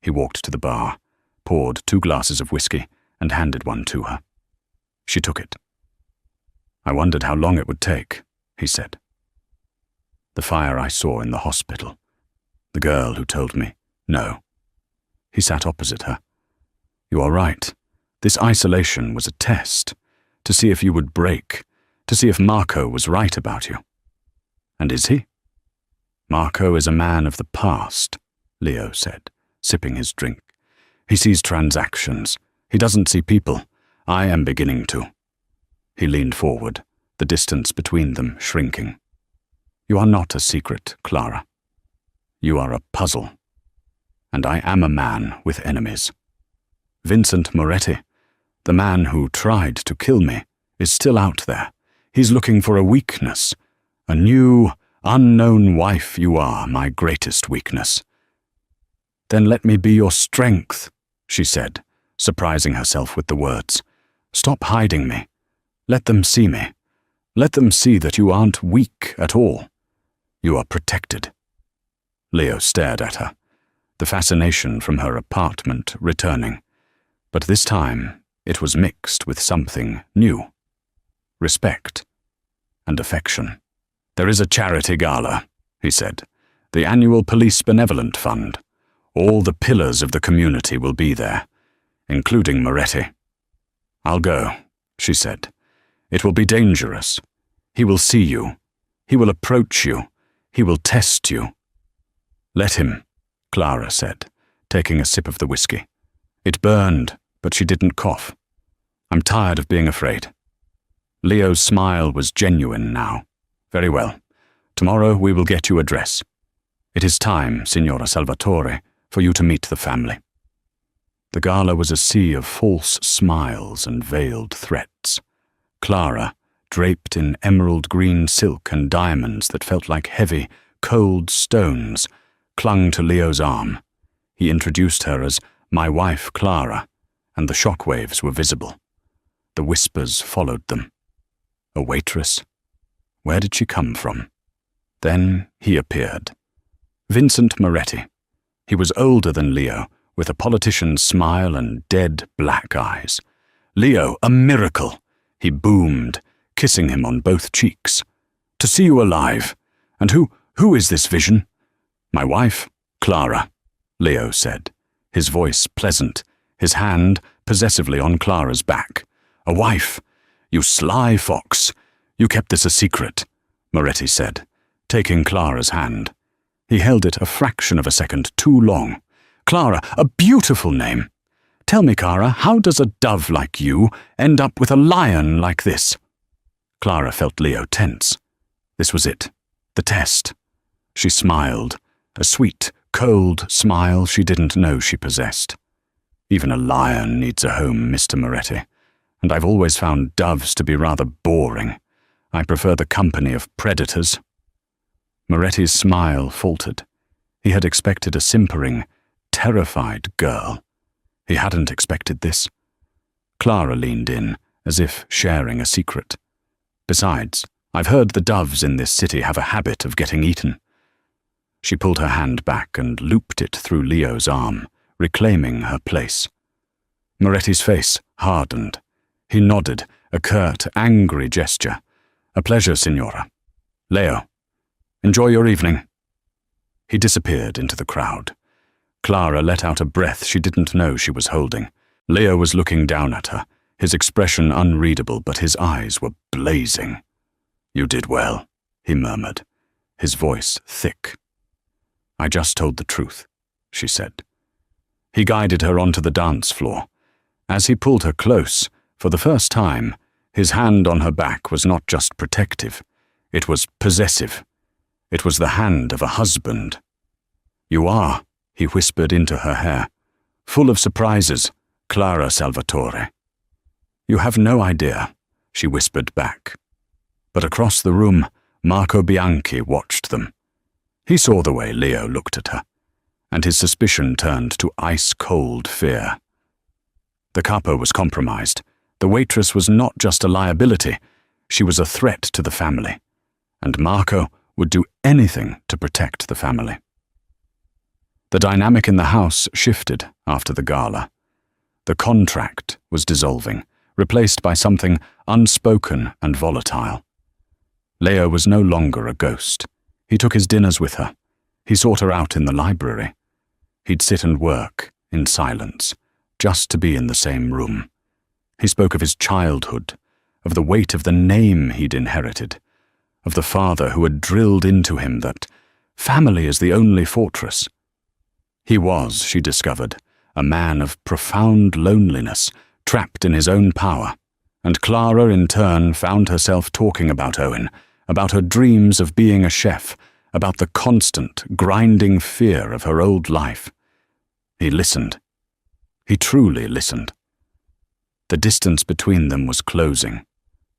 He walked to the bar, poured 2 glasses of whiskey, and handed one to her. She took it. "I wondered how long it would take," he said. "The fire I saw in the hospital. The girl who told me, no." He sat opposite her. "You are right. This isolation was a test, to see if you would break, to see if Marco was right about you." "And is he?" "Marco is a man of the past," Leo said, sipping his drink. "He sees transactions. He doesn't see people. I am beginning to." He leaned forward, the distance between them shrinking. "You are not a secret, Clara. You are a puzzle. And I am a man with enemies. Vincent Moretti, the man who tried to kill me, is still out there. He's looking for a weakness. A new, unknown wife. You are my greatest weakness." "Then let me be your strength," she said, surprising herself with the words. "Stop hiding me. Let them see me. Let them see that you aren't weak at all. You are protected." Leo stared at her, the fascination from her apartment returning. But this time it was mixed with something new. Respect and affection. "There is a charity gala," he said. "The annual Police Benevolent Fund. All the pillars of the community will be there, including Moretti." "I'll go," she said. "It will be dangerous. He will see you. He will approach you. He will test you." "Let him," Clara said, taking a sip of the whiskey. It burned, but she didn't cough. "I'm tired of being afraid." Leo's smile was genuine now. "Very well. Tomorrow we will get you a dress. It is time, Signora Salvatore, for you to meet the family." The gala was a sea of false smiles and veiled threats. Clara, draped in emerald green silk and diamonds that felt like heavy, cold stones, clung to Leo's arm. He introduced her as "my wife Clara," and the shockwaves were visible. The whispers followed them. A waitress? Where did she come from? Then he appeared. Vincent Moretti. He was older than Leo, with a politician's smile and dead black eyes. "Leo, a miracle!" he boomed, kissing him on both cheeks. "To see you alive. And who is this vision?" "My wife, Clara," Leo said, his voice pleasant, his hand possessively on Clara's back. "A wife? You sly fox. You kept this a secret," Moretti said, taking Clara's hand. He held it a fraction of a second too long. "Clara, a beautiful name. Tell me, Clara, how does a dove like you end up with a lion like this?" Clara felt Leo tense. This was it, the test. She smiled, a sweet, cold smile she didn't know she possessed. "Even a lion needs a home, Mr. Moretti, and I've always found doves to be rather boring. I prefer the company of predators." Moretti's smile faltered. He had expected a simpering, terrified girl. He hadn't expected this. Clara leaned in, as if sharing a secret. "Besides, I've heard the doves in this city have a habit of getting eaten." She pulled her hand back and looped it through Leo's arm, reclaiming her place. Moretti's face hardened. He nodded, a curt, angry gesture. "A pleasure, Signora. Leo, enjoy your evening." He disappeared into the crowd. Clara let out a breath she didn't know she was holding. Leo was looking down at her, his expression unreadable, but his eyes were blazing. "You did well," he murmured, his voice thick. "I just told the truth," she said. He guided her onto the dance floor. As he pulled her close, for the first time, his hand on her back was not just protective. It was possessive. It was the hand of a husband. "You are," he whispered into her hair, "full of surprises, Clara Salvatore. You have no idea. she whispered back. But across the room, Marco Bianchi watched them. He saw the way Leo looked at her, and his suspicion turned to ice-cold fear. The capo was compromised. The waitress was not just a liability, she was a threat to the family, and Marco would do anything to protect the family. The dynamic in the house shifted after the gala. The contract was dissolving, replaced by something unspoken and volatile. Leo was no longer a ghost. He took his dinners with her. He sought her out in the library. He'd sit and work in silence, just to be in the same room. He spoke of his childhood, of the weight of the name he'd inherited, of the father who had drilled into him that family is the only fortress. He was, she discovered, a man of profound loneliness, trapped in his own power, and Clara in turn found herself talking about Owen, about her dreams of being a chef, about the constant, grinding fear of her old life. He listened. He truly listened. The distance between them was closing.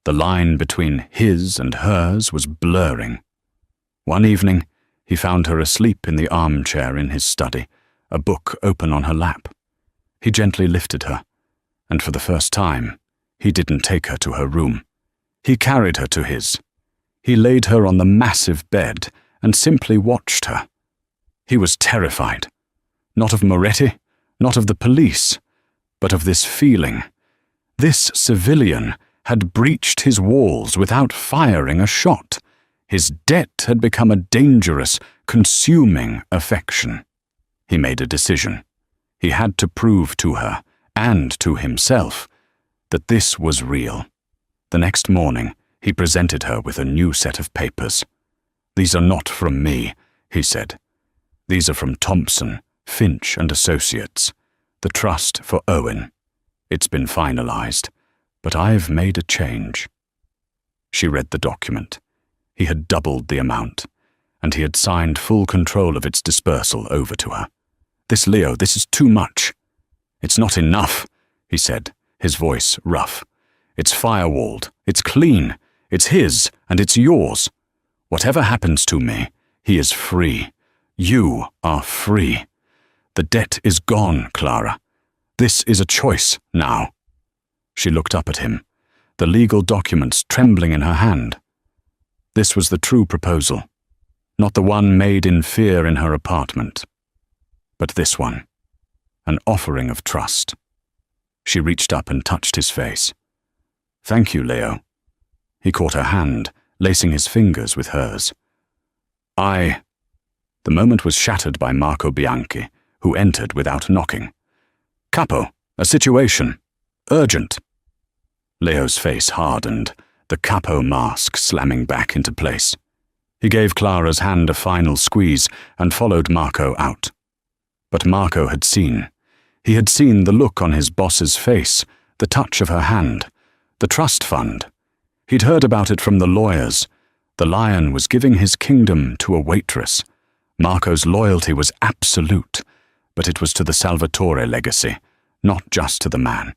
The line between his and hers was blurring. One evening, he found her asleep in the armchair in his study, a book open on her lap. He gently lifted her, and for the first time, he didn't take her to her room. He carried her to his. He laid her on the massive bed and simply watched her. He was terrified. Not of Moretti, not of the police, but of this feeling. This civilian had breached his walls without firing a shot. His debt had become a dangerous, consuming affection. He made a decision. He had to prove to her, and to himself, that this was real. The next morning, he presented her with a new set of papers. "These are not from me," he said. "These are from Thompson, Finch and Associates, the trust for Owen. It's been finalized, but I've made a change." She read the document. He had doubled the amount, and he had signed full control of its dispersal over to her. "This, Leo, this is too much." "It's not enough," he said, his voice rough. "It's firewalled, it's clean, it's his and it's yours. Whatever happens to me, he is free. You are free. The debt is gone, Clara. This is a choice now." She looked up at him, the legal documents trembling in her hand. This was the true proposal, not the one made in fear in her apartment, but this one, an offering of trust. She reached up and touched his face. "Thank you, Leo." He caught her hand, lacing his fingers with hers. The moment was shattered by Marco Bianchi, who entered without knocking. "Capo, a situation. Urgent." Leo's face hardened, the capo mask slamming back into place. He gave Clara's hand a final squeeze and followed Marco out. But Marco had seen. He had seen the look on his boss's face, the touch of her hand, the trust fund. He'd heard about it from the lawyers. The lion was giving his kingdom to a waitress. Marco's loyalty was absolute, but it was to the Salvatore legacy, not just to the man.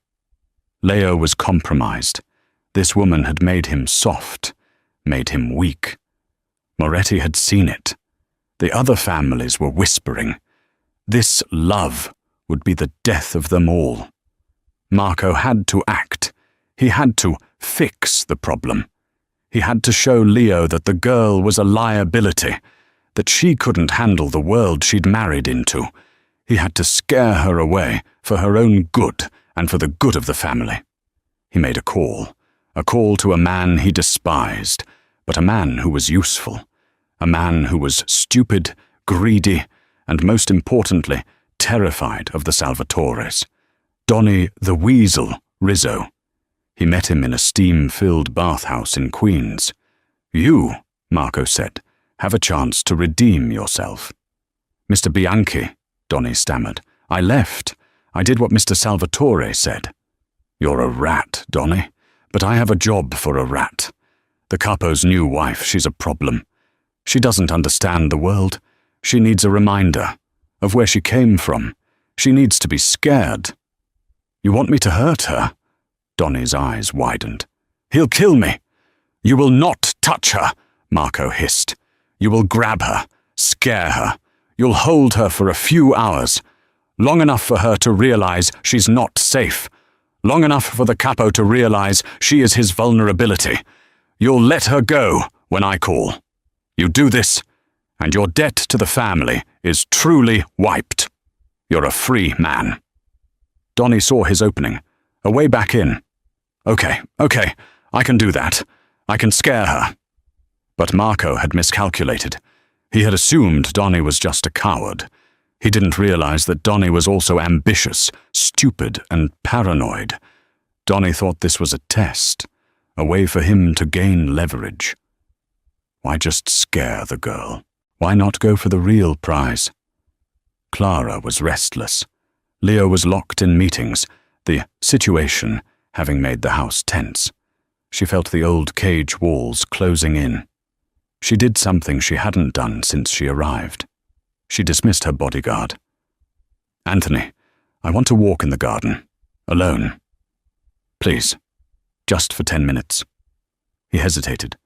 Leo was compromised. This woman had made him soft, made him weak. Moretti had seen it. The other families were whispering. This love would be the death of them all. Marco had to act. He had to fix the problem. He had to show Leo that the girl was a liability, that she couldn't handle the world she'd married into. He had to scare her away for her own good and for the good of the family. He made a call to a man he despised, but a man who was useful, a man who was stupid, greedy, and most importantly, terrified of the Salvatores. Donny the Weasel Rizzo. He met him in a steam-filled bathhouse in Queens. "You," Marco said, "have a chance to redeem yourself." "Mr. Bianchi," Donny stammered, "I left. I did what Mr. Salvatore said." "You're a rat, Donny, but I have a job for a rat. The capo's new wife, she's a problem. She doesn't understand the world. She needs a reminder of where she came from. She needs to be scared." "You want me to hurt her?" Donny's eyes widened. He'll kill me." "You will not touch her," Marco hissed. "You will grab her, scare her. You'll hold her for a few hours. Long enough for her to realize she's not safe. Long enough for the capo to realize she is his vulnerability. You'll let her go when I call. You do this, and your debt to the family is truly wiped. You're a free man." Donnie saw his opening, a way back in. Okay, I can do that. I can scare her." But Marco had miscalculated. He had assumed Donnie was just a coward. He didn't realize that Donnie was also ambitious, stupid, and paranoid. Donnie thought this was a test, a way for him to gain leverage. Why just scare the girl? Why not go for the real prize? Clara was restless. Leo was locked in meetings, the situation having made the house tense. She felt the old cage walls closing in. She did something she hadn't done since she arrived. She dismissed her bodyguard. "Anthony, I want to walk in the garden, alone. Please, just for 10 minutes. He hesitated,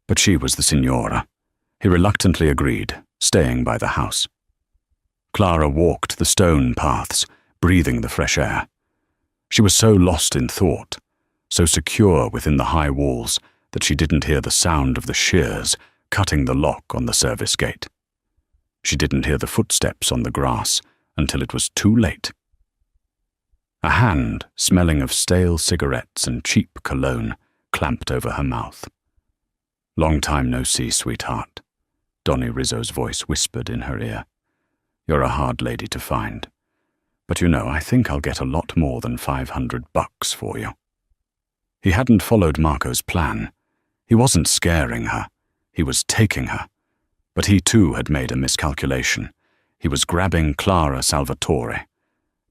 but she was the signora. He reluctantly agreed, staying by the house. Clara walked the stone paths, breathing the fresh air. She was so lost in thought, so secure within the high walls that she didn't hear the sound of the shears cutting the lock on the service gate. She didn't hear the footsteps on the grass until it was too late. A hand, smelling of stale cigarettes and cheap cologne, clamped over her mouth. "Long time no see, sweetheart," Donnie Rizzo's voice whispered in her ear. "You're a hard lady to find. But you know, I think I'll get a lot more than $500 for you." He hadn't followed Marco's plan. He wasn't scaring her. He was taking her. But he too had made a miscalculation. He was grabbing Clara Salvatore.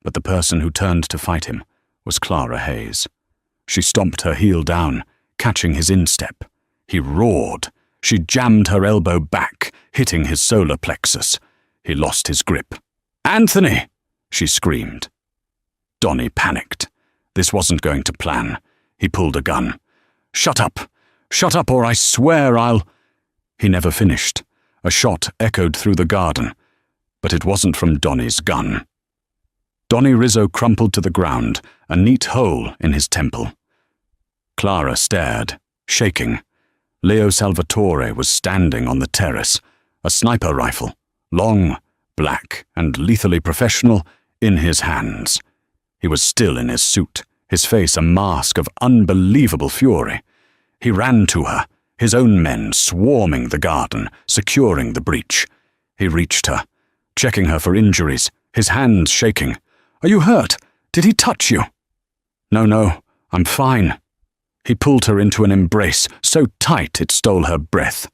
But the person who turned to fight him was Clara Hayes. She stomped her heel down, catching his instep. He roared. She jammed her elbow back, hitting his solar plexus. He lost his grip. "Anthony!" she screamed. Donnie panicked. This wasn't going to plan. He pulled a gun. Shut up, or I swear I'll—" He never finished. A shot echoed through the garden, but it wasn't from Donnie's gun. Donnie Rizzo crumpled to the ground, a neat hole in his temple. Clara stared, shaking. Leo Salvatore was standing on the terrace, a sniper rifle, long, black, and lethally professional, in his hands. He was still in his suit, his face a mask of unbelievable fury. He ran to her, his own men swarming the garden, securing the breach. He reached her, checking her for injuries, his hands shaking. "Are you hurt? Did he touch you?" No, I'm fine." He pulled her into an embrace, so tight it stole her breath.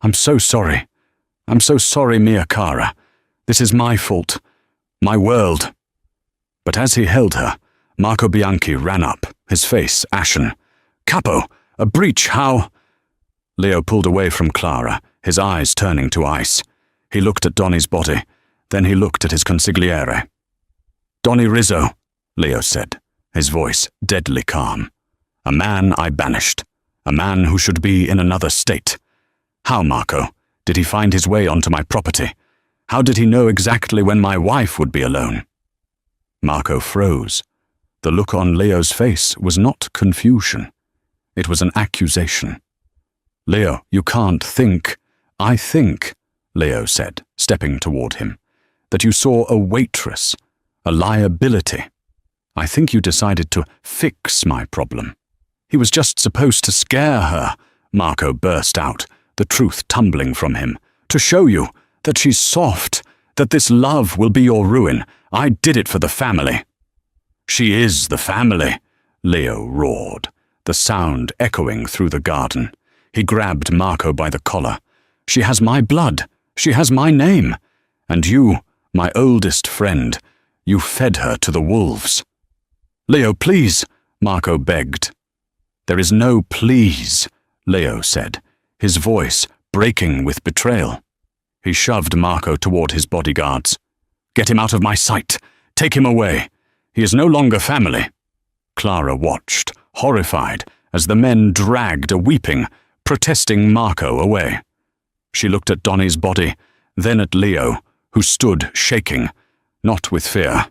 I'm so sorry, Mia Cara. This is my fault, my world." But as he held her, Marco Bianchi ran up, his face ashen. "Capo, a breach, how—" Leo pulled away from Clara, his eyes turning to ice. He looked at Donnie's body, then he looked at his consigliere. "Donnie Rizzo," Leo said, his voice deadly calm. "A man I banished, a man who should be in another state. How, Marco, did he find his way onto my property? How did he know exactly when my wife would be alone?" Marco froze. The look on Leo's face was not confusion. It was an accusation. "Leo, you can't think—" "I think," Leo said, stepping toward him, "that you saw a waitress, a liability. I think you decided to fix my problem." "He was just supposed to scare her," Marco burst out, the truth tumbling from him. "To show you that she's soft, that this love will be your ruin. I did it for the family." "She is the family," Leo roared, the sound echoing through the garden. He grabbed Marco by the collar. "She has my blood. She has my name. And you, my oldest friend, you fed her to the wolves." "Leo, please," Marco begged. "There is no please," Leo said, his voice breaking with betrayal. He shoved Marco toward his bodyguards. "Get him out of my sight. Take him away. He is no longer family." Clara watched, horrified, as the men dragged a weeping, protesting Marco away. She looked at Donnie's body, then at Leo, who stood shaking, not with fear,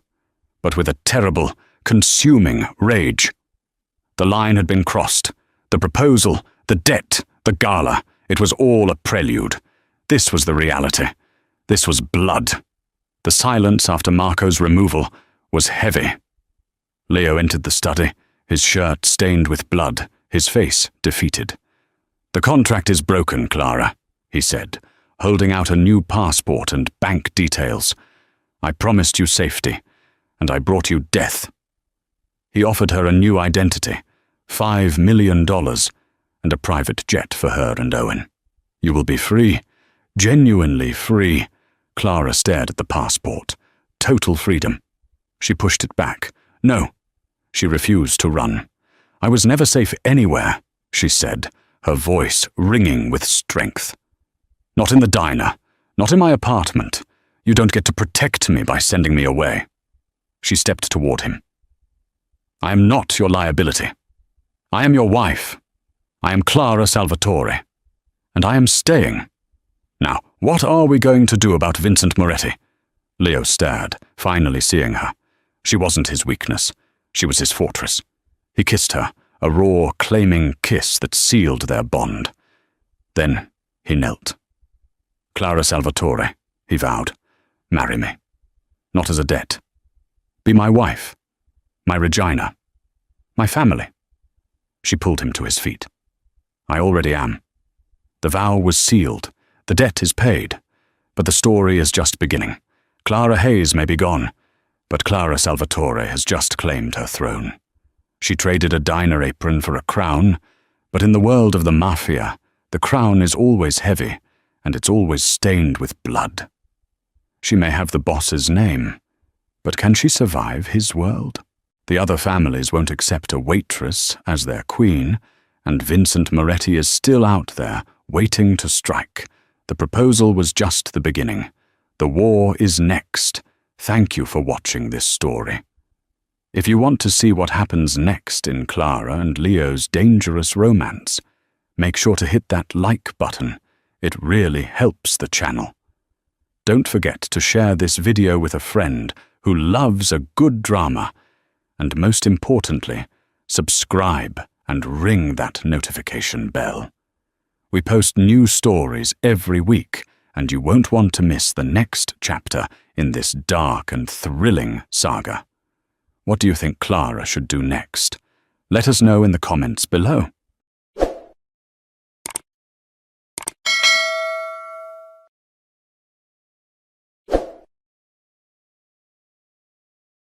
but with a terrible, consuming rage. The line had been crossed. The proposal, the debt, the gala, it was all a prelude. This was the reality. This was blood. The silence after Marco's removal was heavy. Leo entered the study, his shirt stained with blood, his face defeated. "The contract is broken, Clara," he said, holding out a new passport and bank details. "I promised you safety, and I brought you death." He offered her a new identity, $5 million, and a private jet for her and Owen. "You will be free, genuinely free." Clara stared at the passport. Total freedom. She pushed it back. No. She refused to run. "I was never safe anywhere," she said, her voice ringing with strength. "Not in the diner. Not in my apartment. You don't get to protect me by sending me away." She stepped toward him. "I am not your liability. I am your wife. I am Clara Salvatore. And I am staying. Now, what are we going to do about Vincent Moretti?" Leo stared, finally seeing her. She wasn't his weakness. She was his fortress. He kissed her, a raw, claiming kiss that sealed their bond. Then he knelt. "Clara Salvatore," he vowed, "marry me. Not as a debt. Be my wife, my Regina, my family." She pulled him to his feet. "I already am. The vow was sealed. The debt is paid. But the story is just beginning. Clara Hayes may be gone, but Clara Salvatore has just claimed her throne. She traded a diner apron for a crown, but in the world of the Mafia, the crown is always heavy, and it's always stained with blood. She may have the boss's name, but can she survive his world? The other families won't accept a Waitress as their queen, and Vincent Moretti is still out there, waiting to strike. The proposal was just the beginning. The war is next. Thank you for watching this story. If you want to see what happens next in Clara and Leo's dangerous romance, make sure to hit that like button. It really helps the channel. Don't forget to share this video with a friend who loves a good drama, and most importantly, subscribe and ring that notification bell. We post new stories every week, and you won't want to miss the next chapter in this dark and thrilling saga. What do you think Clara should do next? Let us know in the comments below.